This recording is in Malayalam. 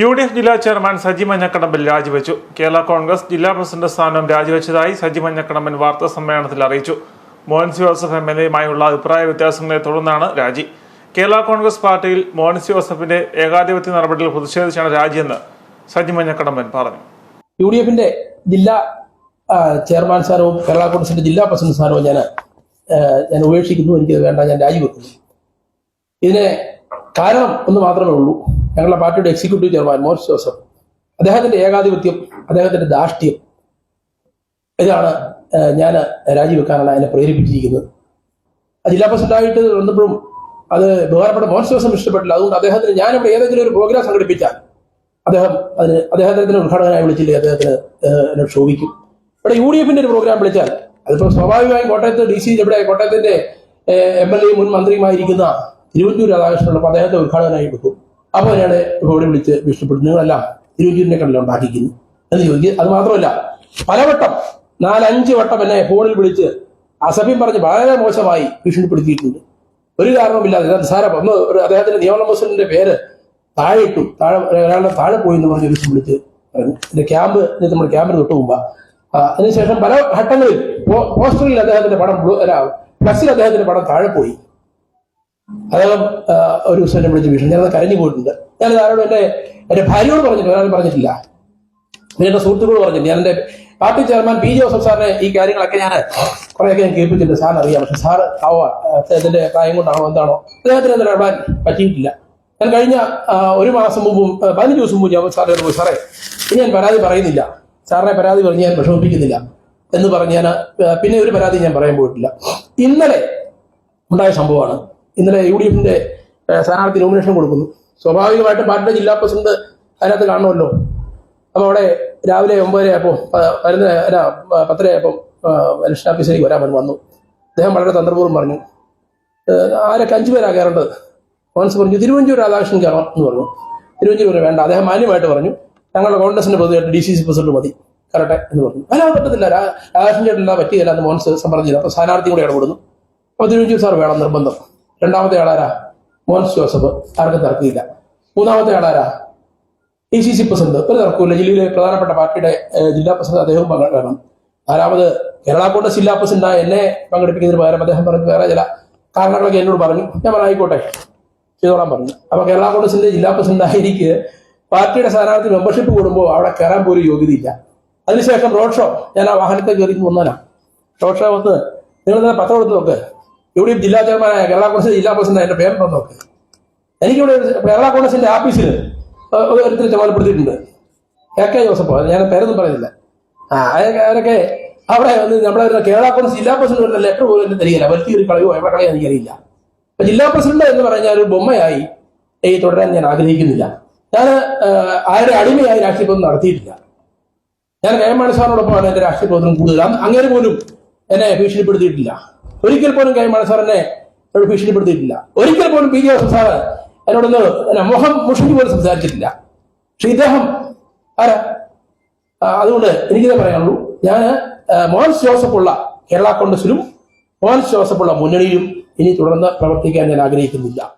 UDF ജില്ലാ ചെയർമാൻ സജി മഞ്ഞക്കടമ്പൻ രാജിവെച്ചു. കേരള കോൺഗ്രസ് ജില്ലാ പ്രസിഡന്റ് സ്ഥാനം രാജിവെച്ചതായി സജി മഞ്ഞക്കടമ്പൻ വാർത്താ സമ്മേളനത്തിൽ അറിയിച്ചു. മോൻസ് ജോസഫ് MLAയുമായുള്ള അഭിപ്രായ വ്യത്യാസങ്ങളെ തുടർന്നാണ് രാജി. കേരള കോൺഗ്രസ് പാർട്ടിയിൽ മോൻസ് ജോസഫിന്റെ ഏകാധിപത്യ നടപടിയിൽ പ്രതിഷേധിച്ചാണ് രാജിയെന്ന് സജി മഞ്ഞക്കടമ്പൻ പറഞ്ഞു. UDFന്റെ ജില്ലാ ചെയർമാൻ സ്ഥാനവും കേരള കോൺഗ്രസിന്റെ ജില്ലാ പ്രസിഡന്റ് സ്ഥാനവും ഞാൻ ഉപേക്ഷിക്കുന്നു. എനിക്ക് വേണ്ട, ഞാൻ രാജിവെക്കുന്നു. ഇതിന് കാരണം ഒന്ന് മാത്രമേ ഉള്ളൂ. ഞങ്ങളുടെ പാർട്ടിയുടെ എക്സിക്യൂട്ടീവ് ചെയർമാൻ മോൻസ് ജോസഫ്, അദ്ദേഹത്തിന്റെ ഏകാധിപത്യം, അദ്ദേഹത്തിന്റെ ധാർഷ്ട്യം, ഇതാണ് ഞാൻ രാജിവെക്കാനാണ് അതിനെ പ്രേരിപ്പിച്ചിരിക്കുന്നത്. ജില്ലാ പ്രസിഡന്റായിട്ട് വന്നപ്പോഴും അത് ബഹുമാനപ്പെട്ട മോൻസ് ജോസഫ് ഇഷ്ടപ്പെട്ടില്ല. അതുകൊണ്ട് അദ്ദേഹത്തിന് ഞാനിവിടെ ഏതെങ്കിലും ഒരു പ്രോഗ്രാം സംഘടിപ്പിച്ചാൽ അദ്ദേഹത്തിന് ഉദ്ഘാടകനായി വിളിച്ചില്ലേ അദ്ദേഹത്തിന് എന്നെ ക്ഷോഭിക്കും. ഇവിടെ UDFന്റെ ഒരു പ്രോഗ്രാം വിളിച്ചാൽ അതിപ്പോൾ സ്വാഭാവികമായും കോട്ടയത്ത് DC ഇവിടെ കോട്ടയത്തിന്റെ MLA മുൻ മന്ത്രിയുമായിരിക്കുന്ന തിരുവഞ്ചൂർ രാധാകൃഷ്ണനുള്ളപ്പോൾ അദ്ദേഹത്തെ ഉദ്ഘാടകനായി എടുക്കും. അപ്പോൾ ഒരാളെ ഇവിടെ വിളിച്ച് ഭീഷണിപ്പെടും, നിങ്ങളെല്ലാം തിരുവഞ്ചൂരിനെ കണ്ടല്ലോ ഉണ്ടാക്കിക്കുന്നു എന്ന് ചോദിക്കും. അത് മാത്രമല്ല, പലവട്ടം 4-5 വട്ടം എന്നെ ഫോണിൽ വിളിച്ച് അസഭ്യം പറഞ്ഞ് വളരെ മോശമായി ഭീഷണിപ്പെടുത്തിയിട്ടുണ്ട്. ഒരു കാരണവുമില്ലാതെ നിസ്സാരം ഒന്ന് അദ്ദേഹത്തിന്റെ നിയമന പ്രസിഡന്റിന്റെ പേര് താഴെ ഇട്ടു, ഒരാളുടെ താഴെ പോയി എന്ന് പറഞ്ഞ് ദിവസം വിളിച്ച് പറഞ്ഞു. എന്റെ നമ്മുടെ ക്യാമ്പിന് തൊട്ട് മുമ്പ് അതിനുശേഷം പല ഘട്ടങ്ങളിൽ പോസ്റ്ററിൽ അദ്ദേഹത്തിന്റെ പടം, ഫ്ലക്സിൽ അദ്ദേഹത്തിന്റെ പടം താഴെ പോയി. അദ്ദേഹം ഒരു ദിവസം എന്നെ വിളിച്ച് ഭീഷണി, ഞാനത് കരഞ്ഞു പോയിട്ടുണ്ട്. ഞാനത് ആരോടും എന്റെ ഭാര്യയോട് പറഞ്ഞിട്ടില്ല, ഒരാളും പറഞ്ഞിട്ടില്ല. പിന്നെ എന്റെ സുഹൃത്തുക്കളോട് പറഞ്ഞില്ല. ഞാൻ എന്റെ പാർട്ടി ചെയർമാൻ P. ജോസഫ് സാറിനെ ഈ കാര്യങ്ങളൊക്കെ കുറേയൊക്കെ ഞാൻ കേൾപ്പിച്ചിട്ടുണ്ട്. സാറിന് അറിയാം. പക്ഷെ സാറ് അദ്ദേഹത്തിന്റെ പ്രായം കൊണ്ടാണോ എന്താണോ അദ്ദേഹത്തിന് അതിന് ഇടാൻ പറ്റിയിട്ടില്ല. ഞാൻ കഴിഞ്ഞ ഒരു മാസം മുമ്പും 15 ദിവസം മുമ്പ് ഞാൻ സാറിനോട് പോയി, സാറേ ഇനി ഞാൻ പരാതി പറയുന്നില്ല, സാറിനെ പരാതി പറഞ്ഞ് ഞാൻ വിഷമിപ്പിക്കുന്നില്ല എന്ന് പറഞ്ഞ് ഞാൻ പിന്നെ ഒരു പരാതി ഞാൻ പറയാൻ പോയിട്ടില്ല. ഇന്നലെ ഉണ്ടായ സംഭവമാണ്. ഇന്നലെ UDFന്റെ സ്ഥാനാർത്ഥി നോമിനേഷൻ കൊടുക്കുന്നു. സ്വാഭാവികമായിട്ടും പാർട്ടിയുടെ ജില്ലാ പ്രസിഡന്റ് അതിനകത്ത് കാണുമല്ലോ. അപ്പോൾ അവിടെ രാവിലെ 9:30 10:30 ഇലക്ഷൻ ഓഫീസിലേക്ക് വന്നു. അദ്ദേഹം വളരെ തന്ത്രപൂർവ്വം പറഞ്ഞു, ആരൊക്കെ 5 പേരാ കയറേണ്ടത്. മോൻസ് പറഞ്ഞു തിരുവഞ്ചൂർ രാധാകൃഷ്ണൻ കയറണം എന്ന് പറഞ്ഞു. തിരുവഞ്ചൂർ വേണ്ട, അദ്ദേഹം മാന്യമായിട്ട് പറഞ്ഞു ഞങ്ങളുടെ കോൺഗ്രസിന്റെ പൊതുവായിട്ട് DCC പ്രസിഡന്റ് മതി, കറട്ടെ എന്ന് പറഞ്ഞു. അല്ല പറ്റത്തില്ല, രാധാകൃഷ്ണൻ ചേട്ടൻ പറ്റിയല്ല എന്ന് മോൻസ് പറഞ്ഞില്ല. അപ്പോൾ സ്ഥാനാർത്ഥി കൂടെ ഇടപെടുന്നു. അപ്പോൾ തിരുവഞ്ചൂർ സാർ വേണം നിർബന്ധം. രണ്ടാമത്തെ ആളാരാ? മോൻസ് ജോസഫ്, ആർക്കും തർക്കമില്ല. മൂന്നാമത്തെ ആളാരാ? DCC പ്രസിഡന്റ്, ഒരു തർക്കമില്ല. ജില്ലയിലെ പ്രധാനപ്പെട്ട പാർട്ടിയുടെ ജില്ലാ പ്രസിഡന്റ് അദ്ദേഹവും വേണം. നാലാമത് കേരള കോൺഗ്രസ് ജില്ലാ പ്രസിഡന്റായ എന്നെ പങ്കെടുപ്പിക്കുന്നതിന് പകരം അദ്ദേഹം പറഞ്ഞു വേറെ ചില കാരണങ്ങളൊക്കെ എന്നോട് പറഞ്ഞു. ഞാൻ ആയിക്കോട്ടെ ചെയ്തോളാൻ പറഞ്ഞു. അപ്പൊ കേരള കോൺഗ്രസിന്റെ ജില്ലാ പ്രസിഡന്റായ എനിക്ക് പാർട്ടിയുടെ സ്ഥാനാർത്ഥി മെമ്പർഷിപ്പ് കൂടുമ്പോൾ അവിടെ കയറാൻ പോലും യോഗ്യതയില്ല. അതിനുശേഷം റോഡ് ഷോ, ഞാൻ ആ വാഹനത്തെ കയറി വന്നാലാ റോഡ് ഷോ വന്ന് നിങ്ങൾ പത്രം എടുത്ത് നോക്ക്, UDF ജില്ലാ ചെയർമാനായ കേരള കോൺഗ്രസ് ജില്ലാ പ്രസിഡന്റ് എന്റെ പേരുണ്ടോ നോക്ക്. എനിക്കിവിടെ കേരള കോൺഗ്രസിന്റെ ആഫീസിൽ ഒരുത്തിൽ ചുമതലപ്പെടുത്തിയിട്ടുണ്ട്, AK ജോസഫ്, ഞാൻ പേരൊന്നും പറയുന്നില്ല. അവരൊക്കെ അവിടെ വന്ന് നമ്മളെ കേരള കോൺഗ്രസ് ജില്ലാ പ്രസിഡന്റ് വരുന്ന ലെറ്റർ പോലും എന്നെ തരികയില്ല, വലിയൊരു കളയോ എവിടെ കളയോ എനിക്കറിയില്ല. അപ്പൊ ജില്ലാ പ്രസിഡന്റ് എന്ന് പറഞ്ഞാൽ ഒരു ബൊമ്മയായി തുടരാൻ ഞാൻ ആഗ്രഹിക്കുന്നില്ല. ഞാൻ ആരുടെ അടിമയായി രാഷ്ട്രീയ പ്രവർത്തനം നടത്തിയിട്ടില്ല. ഞാൻ KM മാണി സാറിനോടൊപ്പമാണ് എന്റെ രാഷ്ട്രീയ പ്രവർത്തനം കൂടുതൽ. അങ്ങനെ പോലും എന്നെ ഭീഷണിപ്പെടുത്തിയിട്ടില്ല. ഒരിക്കൽ പോലും KM മാണി സാർ എന്നെ ഭീഷണിപ്പെടുത്തിയിട്ടില്ല. ഒരിക്കൽ പോലും P. ജോസഫ് സാറ് എന്നോടൊന്ന് മുഖം മുഷിഞ്ഞു പോലും സംസാരിച്ചിട്ടില്ല. പക്ഷെ ഇദ്ദേഹം ആരാ? അതുകൊണ്ട് എനിക്കിതേ പറയാനുള്ളൂ, ഞാൻ മോൻസ് ജോസഫുള്ള കേരള കോൺഗ്രസിലും മോൻസ് ജോസഫുള്ള മുന്നണിയിലും ഇനി തുടർന്ന് പ്രവർത്തിക്കാൻ ഞാൻ ആഗ്രഹിക്കുന്നില്ല.